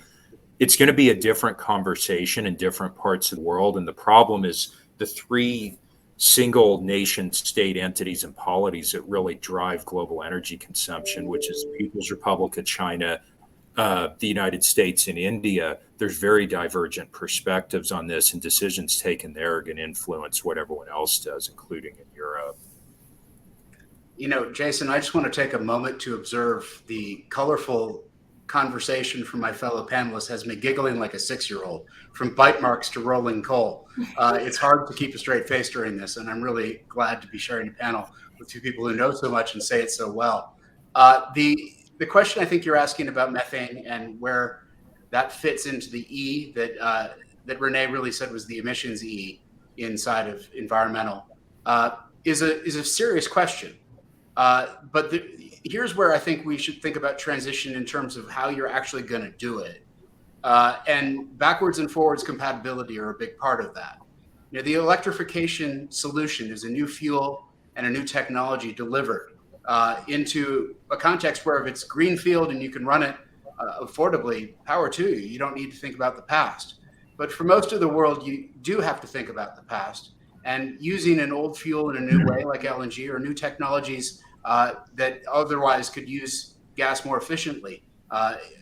to be a different conversation in different parts of the world. And the problem is the three single nation state entities and polities that really drive global energy consumption, which is People's Republic of China, the United States, and India. There's very divergent perspectives on this, and decisions taken there are going to influence what everyone else does, including in Europe. Jason, I just want to take a moment to observe the colorful conversation from my fellow panelists has me giggling like a 6-year-old, from bite marks to rolling coal. It's hard to keep a straight face during this, and I'm really glad to be sharing a panel with two people who know so much and say it so well. The question I think you're asking about methane and where that fits into the E that Renee really said was the emissions E inside of environmental is a serious question. But here's where I think we should think about transition in terms of how you're actually going to do it. And backwards and forwards compatibility are a big part of that. The electrification solution is a new fuel and a new technology delivered into a context where if it's greenfield and you can run it affordably, power to you. You don't need to think about the past. But for most of the world, you do have to think about the past. And using an old fuel in a new way, like LNG, or new technologies that otherwise could use gas more efficiently,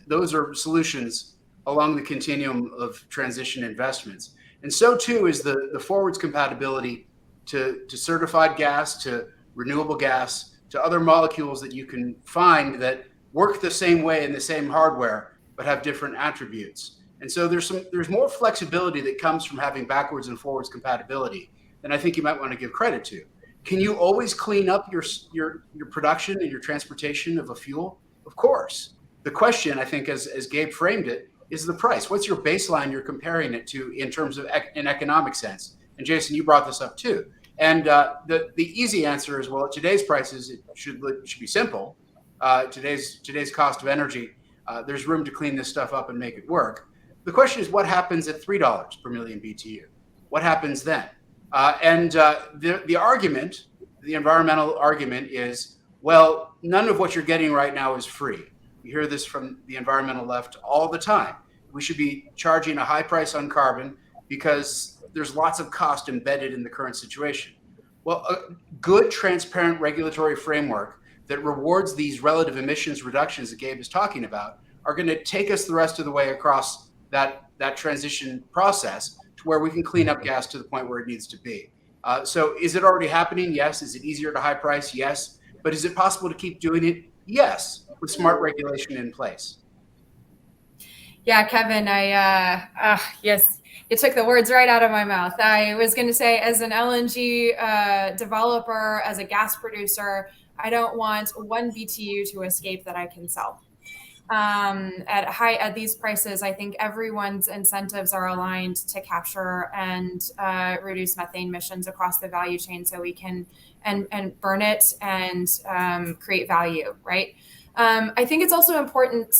those are solutions along the continuum of transition investments. And so too is the forwards compatibility to certified gas, to renewable gas, to other molecules that you can find that work the same way in the same hardware, but have different attributes. And so there's more flexibility that comes from having backwards and forwards compatibility than I think you might want to give credit to. Can you always clean up your production and your transportation of a fuel? Of course. The question, I think, as Gabe framed it, is the price. What's your baseline you're comparing it to in terms of an economic sense? And Jason, you brought this up too. And the easy answer is, well, at today's prices, it should be simple. Today's cost of energy, there's room to clean this stuff up and make it work. The question is, what happens at $3 per million BTU? What happens then? The argument, the environmental argument is, well, none of what you're getting right now is free. We hear this from the environmental left all the time. We should be charging a high price on carbon because there's lots of cost embedded in the current situation. Well, a good, transparent regulatory framework that rewards these relative emissions reductions that Gabe is talking about are going to take us the rest of the way across that transition process to where we can clean up gas to the point where it needs to be. So is it already happening? Yes. Is it easier to high price? Yes. But is it possible to keep doing it? Yes, with smart regulation in place. Yeah, Kevin, yes, you took the words right out of my mouth. I was going to say, as an LNG developer, as a gas producer, I don't want 1 BTU to escape that I can sell. At these prices, I think everyone's incentives are aligned to capture and reduce methane emissions across the value chain, so we can and burn it and create value, right? I think it's also important,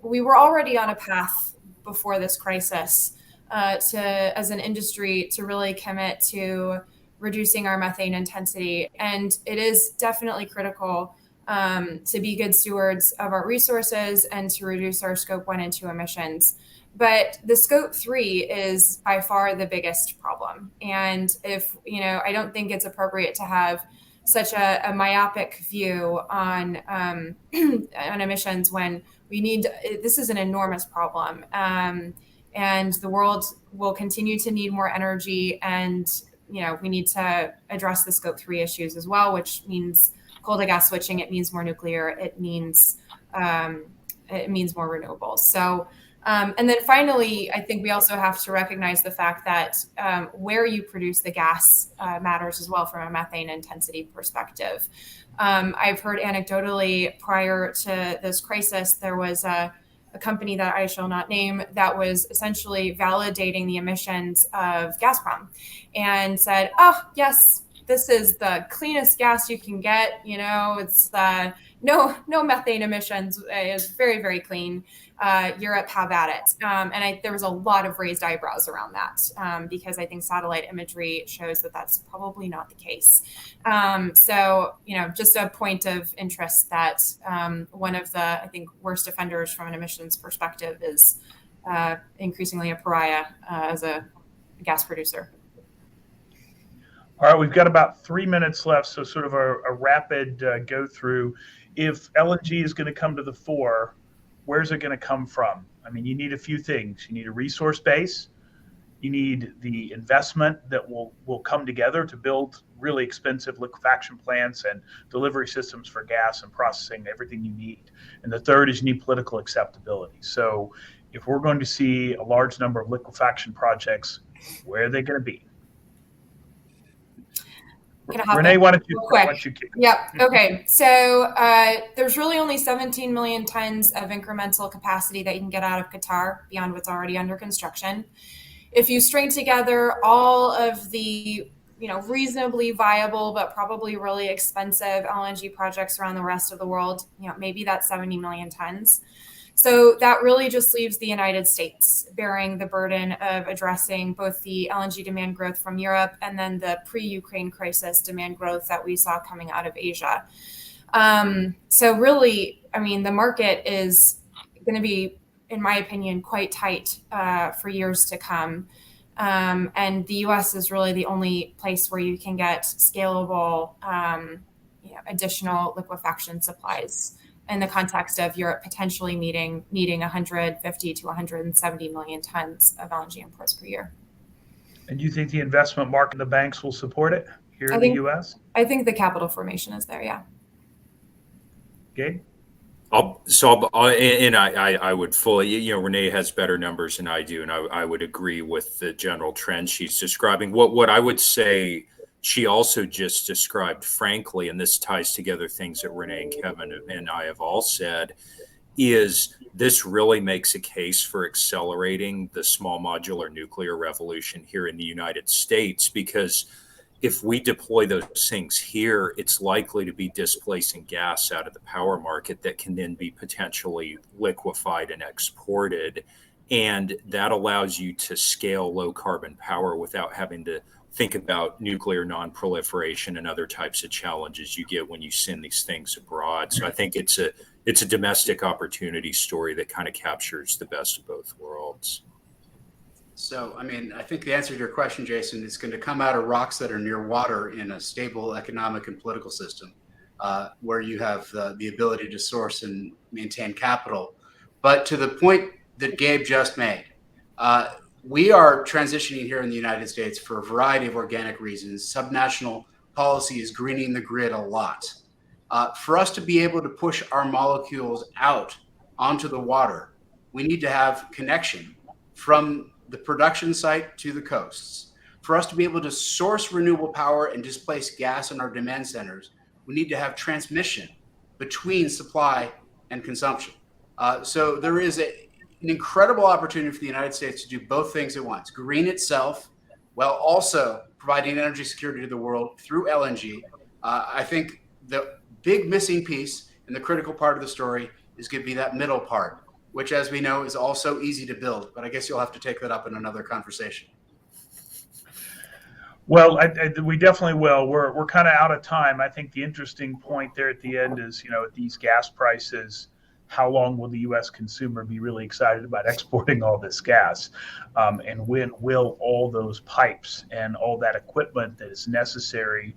we were already on a path before this crisis as an industry, to really commit to reducing our methane intensity. And it is definitely critical to be good stewards of our resources and to reduce our scope 1 and 2 emissions. But the scope 3 is by far the biggest problem. And if, I don't think it's appropriate to have such a myopic view on on emissions when this is an enormous problem. And the world will continue to need more energy, and we need to address the scope 3 issues as well, which means coal to gas switching. It means more nuclear. It means more renewables. So, and then finally, I think we also have to recognize the fact that where you produce the gas matters as well from a methane intensity perspective. I've heard anecdotally prior to this crisis, there was a company that I shall not name that was essentially validating the emissions of Gazprom and said, oh, yes, this is the cleanest gas you can get. It's no methane emissions. It's very, very clean. Europe, have at it. And there was a lot of raised eyebrows around that because I think satellite imagery shows that that's probably not the case. So, just a point of interest that one of the, I think, worst offenders from an emissions perspective is increasingly a pariah as a gas producer. All right, we've got about 3 minutes left, so sort of a rapid go through. If LNG is going to come to the fore, where's it going to come from? I mean, you need a few things. You need a resource base. You need the investment that will come together to build really expensive liquefaction plants and delivery systems for gas and processing, everything you need. And the third is you need political acceptability. So if we're going to see a large number of liquefaction projects, where are they going to be? Renee, why don't you kick? Yep. Okay. So there's really only 17 million tons of incremental capacity that you can get out of Qatar beyond what's already under construction. If you string together all of the reasonably viable but probably really expensive LNG projects around the rest of the world, maybe that's 70 million tons. So that really just leaves the United States bearing the burden of addressing both the LNG demand growth from Europe and then the pre-Ukraine crisis demand growth that we saw coming out of Asia. So really, I mean, the market is going to be, in my opinion, quite tight for years to come. And the US is really the only place where you can get scalable additional liquefaction supplies in the context of Europe potentially needing 150 to 170 million tons of LNG imports per year. And you think the investment market and the banks will support it here in the U.S.? I think the capital formation is there, yeah. Gabe? I would fully, Renee has better numbers than I do, and I would agree with the general trend she's describing. What I would say she also just described, frankly, and this ties together things that Renee and Kevin and I have all said, is this really makes a case for accelerating the small modular nuclear revolution here in the United States, because if we deploy those things here, it's likely to be displacing gas out of the power market that can then be potentially liquefied and exported. And that allows you to scale low carbon power without having to think about nuclear non-proliferation and other types of challenges you get when you send these things abroad. So I think it's a domestic opportunity story that kind of captures the best of both worlds. So, I mean, I think the answer to your question, Jason, is going to come out of rocks that are near water in a stable economic and political system, where you have the ability to source and maintain capital. But to the point that Gabe just made, we are transitioning here in the United States for a variety of organic reasons. Subnational policy is greening the grid a lot. For us to be able to push our molecules out onto the water, we need to have connection from the production site to the coasts. For us to be able to source renewable power and displace gas in our demand centers, we need to have transmission between supply and consumption. So there is an incredible opportunity for the United States to do both things at once: green itself while also providing energy security to the world through LNG. I think the big missing piece and the critical part of the story is going to be that middle part, which, as we know, is also easy to build. But I guess you'll have to take that up in another conversation. Well, we definitely will. We're kind of out of time. I think the interesting point there at the end is, at these gas prices, how long will the U.S. consumer be really excited about exporting all this gas? And when will all those pipes and all that equipment that is necessary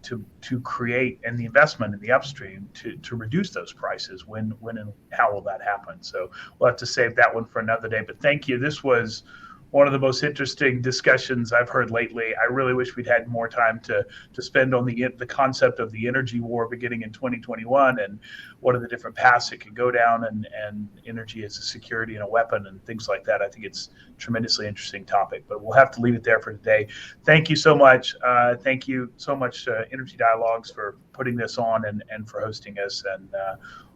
to create, and the investment in the upstream to reduce those prices, when and how will that happen? So we'll have to save that one for another day. But thank you. This was one of the most interesting discussions I've heard lately. I really wish we'd had more time to spend on the concept of the energy war beginning in 2021 and what are the different paths it can go down, and energy as a security and a weapon and things like that. I think it's a tremendously interesting topic, but we'll have to leave it there for today. Thank you so much. Thank you so much, Energy Dialogues, for putting this on and for hosting us. And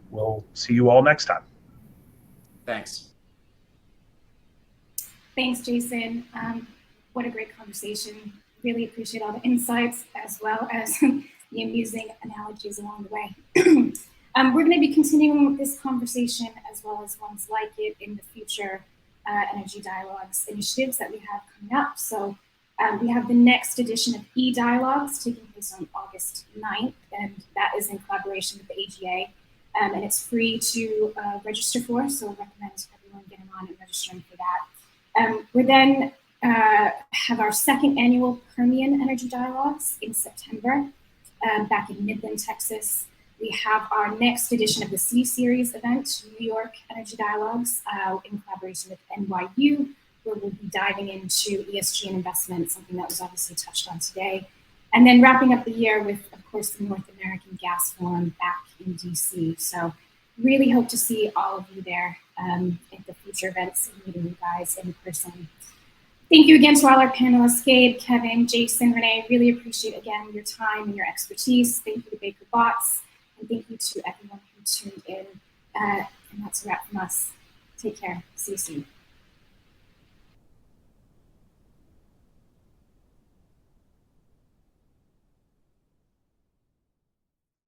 we'll see you all next time. Thanks. Thanks, Jason. What a great conversation. Really appreciate all the insights as well as the amusing analogies along the way. We're going to be continuing with this conversation as well as ones like it in the future Energy Dialogues initiatives that we have coming up. So we have the next edition of eDialogues taking place on August 9th, and that is in collaboration with the AGA. And it's free to register for, so I recommend everyone getting on and registering for that. We then have our second annual Permian Energy Dialogues in September, back in Midland, Texas. We have our next edition of the C-Series event, New York Energy Dialogues, in collaboration with NYU, where we'll be diving into ESG and investment, something that was obviously touched on today. And then wrapping up the year with, of course, the North American Gas Forum back in DC. So really hope to see all of you there at the future events and meeting you guys in person. Thank you again to all our panelists, Gabe, Kevin, Jason, Renee. Really appreciate, again, your time and your expertise. Thank you to Baker Bots, and thank you to everyone who tuned in. And that's a wrap from us. Take care. See you soon.